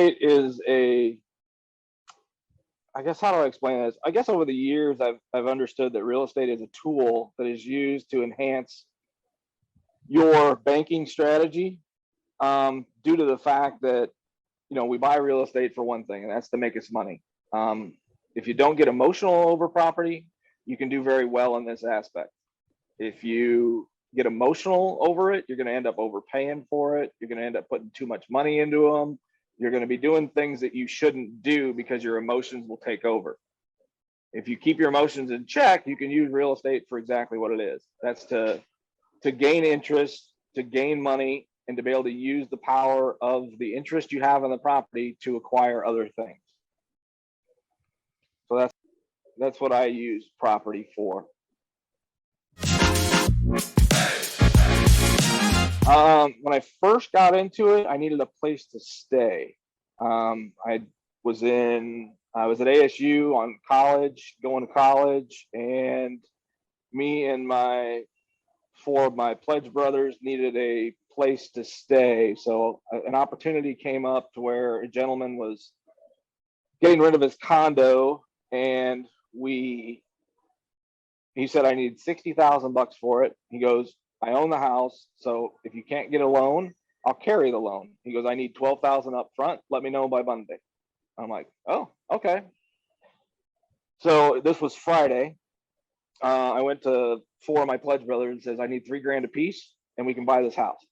estate is I guess, how do I explain this? I guess over the years, I've understood that real estate is a tool that is used to enhance your banking strategy, due to the fact that, we buy real estate for one thing, and that's to make us money. If you don't get emotional over property, you can do very well in this aspect. If you get emotional over it, you're going to end up overpaying for it. You're going to end up putting too much money into them. You're going to be doing things that you shouldn't do because your emotions will take over. If you keep your emotions in check, you can use real estate for exactly what it is. That's to gain interest, to gain money, and to be able to use the power of the interest you have on the property to acquire other things. So that's what I use property for. When I first got into it, I needed a place to stay. I was at ASU on college, going to college, and me and four of my pledge brothers needed a place to stay. So an opportunity came up to where a gentleman was getting rid of his condo, and he said, I need $60,000 for it. He goes, I own the house, so if you can't get a loan, I'll carry the loan. He goes, I need $12,000 up front. Let me know by Monday. I'm like, oh, okay. So this was Friday. I went to four of my pledge brothers and says, I need $3,000 a piece, and we can buy this house.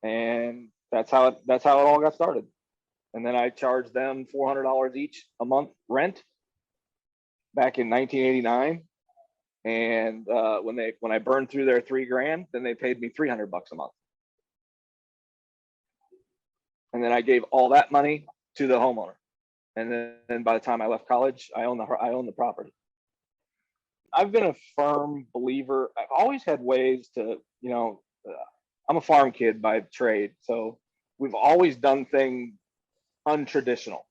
And that's how it all got started. And then I charged them $400 each a month rent back in 1989. And when I burned through their $3,000, then they paid me $300 a month. And then I gave all that money to the homeowner. And then by the time I left college, I own the property. I've been a firm believer. I've always had ways to, I'm a farm kid by trade. So we've always done things untraditional.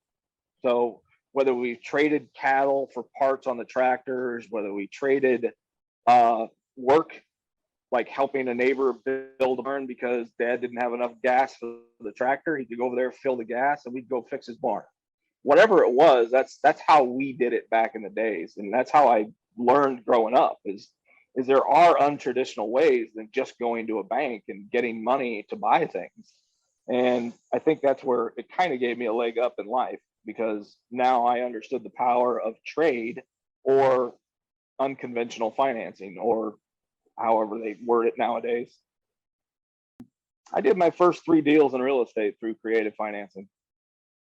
So whether we traded cattle for parts on the tractors, whether we traded work, like helping a neighbor build a barn because dad didn't have enough gas for the tractor, he could go over there, fill the gas, and we'd go fix his barn. Whatever it was, that's how we did it back in the days. And that's how I learned growing up is there are untraditional ways than just going to a bank and getting money to buy things. And I think that's where it kind of gave me a leg up in life, because now I understood the power of trade or unconventional financing, or however they word it nowadays. I did my first 3 deals in real estate through creative financing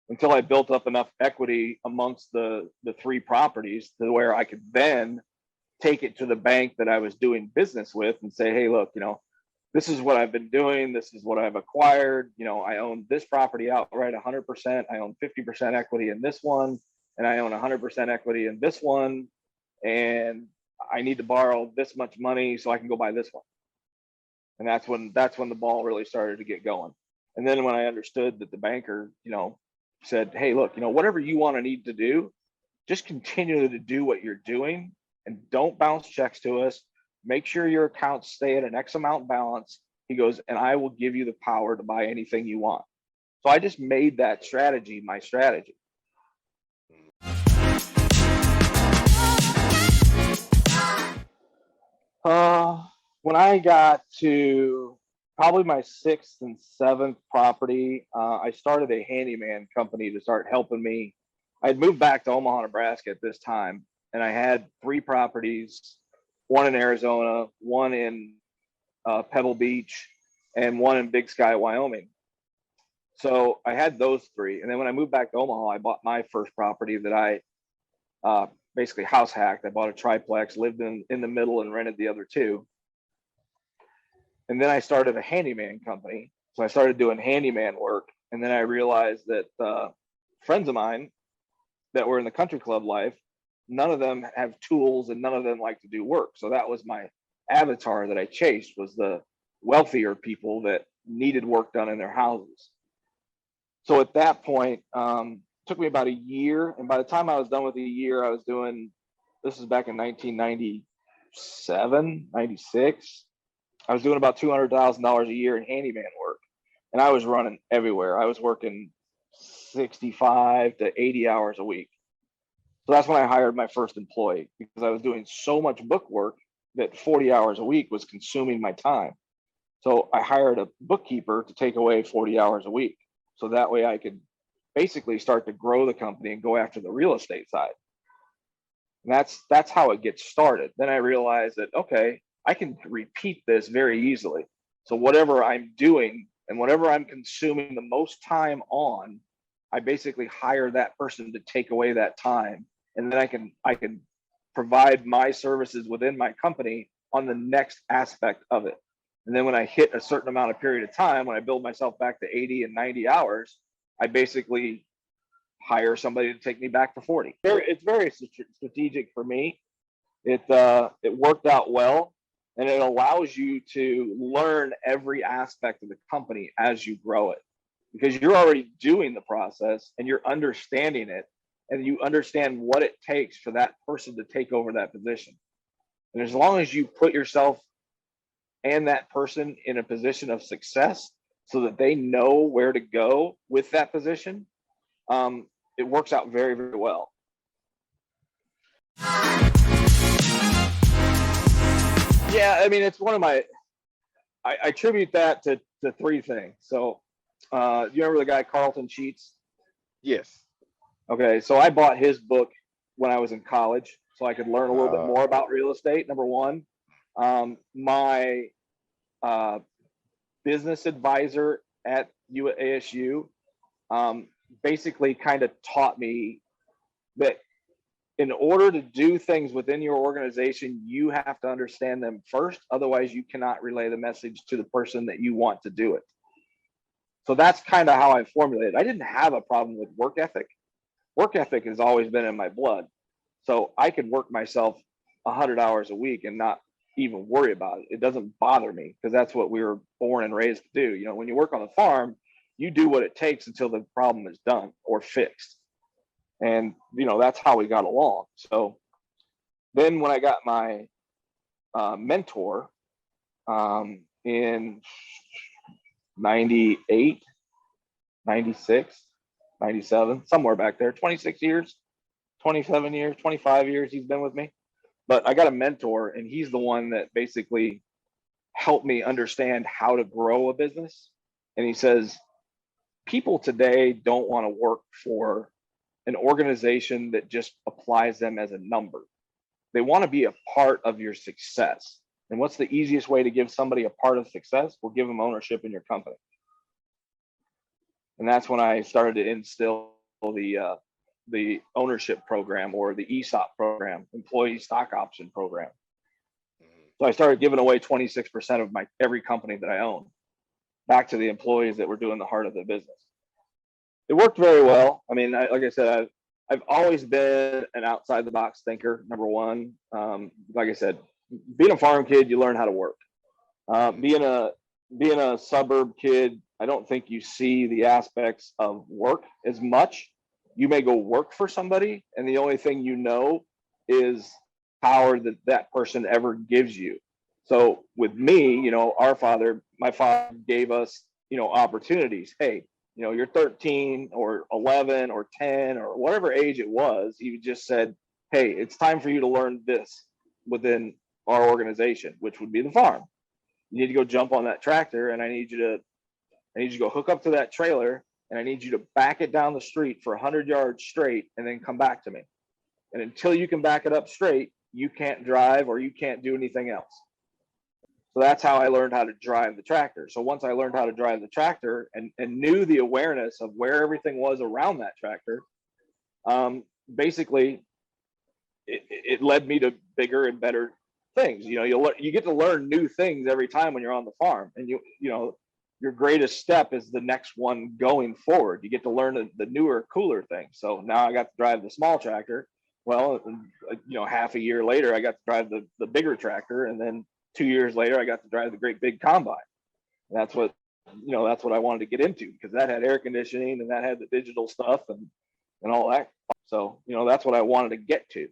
until I built up enough equity amongst the 3 properties to where I could then take it to the bank that I was doing business with and say, hey, look, this is what I've been doing. This is what I've acquired. I own this property outright 100%. I own 50% equity in this one, and I own 100% equity in this one. And I need to borrow this much money so I can go buy this one. And that's when the ball really started to get going. And then when I understood that the banker, said, hey, look, whatever you want to need to do, just continue to do what you're doing and don't bounce checks to us. Make sure your accounts stay at an X amount balance. He goes, and I will give you the power to buy anything you want. So I just made that strategy my strategy. When I got to probably my 6th and 7th property, I started a handyman company to start helping me. I'd moved back to Omaha, Nebraska at this time, and I had 3 properties, one in Arizona, one in Pebble Beach, and one in Big Sky, Wyoming. So I had those 3. And then when I moved back to Omaha, I bought my first property that I basically house hacked. I bought a triplex, lived in the middle, and rented the other 2. And then I started a handyman company. So I started doing handyman work. And then I realized that friends of mine that were in the country club life, none of them have tools and none of them like to do work. So that was my avatar that I chased, was the wealthier people that needed work done in their houses. So at that point, took me about a year. And by the time I was done with a year, I was doing, this is back in 1997, 96. I was doing about $200,000 a year in handyman work. and I was running everywhere. I was working 65 to 80 hours a week. So that's when I hired my first employee, because I was doing so much book work that 40 hours a week was consuming my time. So I hired a bookkeeper to take away 40 hours a week. So that way I could basically start to grow the company and go after the real estate side. And that's how it gets started. Then I realized that, okay, I can repeat this very easily. So whatever I'm doing and whatever I'm consuming the most time on, I basically hire that person to take away that time. And then I can provide my services within my company on the next aspect of it. And then when I hit a certain amount of period of time, when I build myself back to 80 and 90 hours, I basically hire somebody to take me back to 40. It's very strategic for me. It worked out well, and it allows you to learn every aspect of the company as you grow it, because you're already doing the process and you're understanding it, and you understand what it takes for that person to take over that position. And as long as you put yourself and that person in a position of success so that they know where to go with that position, it works out very, very well. Yeah, I mean, it's one of my, I attribute that to three things. So, you remember the guy Carlton Sheets? Yes. Okay, so I bought his book when I was in college, so I could learn a little bit more about real estate. Number one, my business advisor at ASU basically kind of taught me that in order to do things within your organization, you have to understand them first. Otherwise, you cannot relay the message to the person that you want to do it. So that's kind of how I formulated. I didn't have a problem with work ethic. Work ethic has always been in my blood. So I could work myself 100 hours a week and not even worry about it. It doesn't bother me, because that's what we were born and raised to do. You know, when you work on the farm, you do what it takes until the problem is done or fixed. And, you know, that's how we got along. So then when I got my mentor in 98, 96, 97, somewhere back there, 26 years, 27 years, 25 years he's been with me. But I got a mentor, and he's the one that basically helped me understand how to grow a business. And he says, people today don't want to work for an organization that just applies them as a number. They want to be a part of your success. And what's the easiest way to give somebody a part of success? Well, give them ownership in your company. And that's when I started to instill the ownership program, or the ESOP program, employee stock option program. So I started giving away 26% of every company that I own back to the employees that were doing the heart of the business. It worked very well. I mean, like I said, I've always been an outside the box thinker. Number one, like I said, being a farm kid, you learn how to work. Being a suburb kid, I don't think you see the aspects of work as much. You may go work for somebody, and the only thing you know is power that person ever gives you. So with me, you know, my father gave us, you know, opportunities. Hey, you know, you're 13 or 11 or 10 or whatever age it was. He just said, hey, it's time for you to learn this within our organization, which would be the farm. You need to go jump on that tractor, and I need you to go hook up to that trailer, and I need you to back it down the street for 100 yards straight and then come back to me. And until you can back it up straight, you can't drive or you can't do anything else. So that's how I learned how to drive the tractor. So once I learned how to drive the tractor and knew the awareness of where everything was around that tractor, basically it led me to bigger and better things. You know, you get to learn new things every time when you're on the farm, and you know, your greatest step is the next one going forward. You get to learn the newer, cooler things. So now I got to drive the small tractor. Well, you know, half a year later, I got to drive the bigger tractor, and then 2 years later, I got to drive the great big combine. And that's what I wanted to get into, because that had air conditioning and that had the digital stuff and all that. So, you know, that's what I wanted to get to.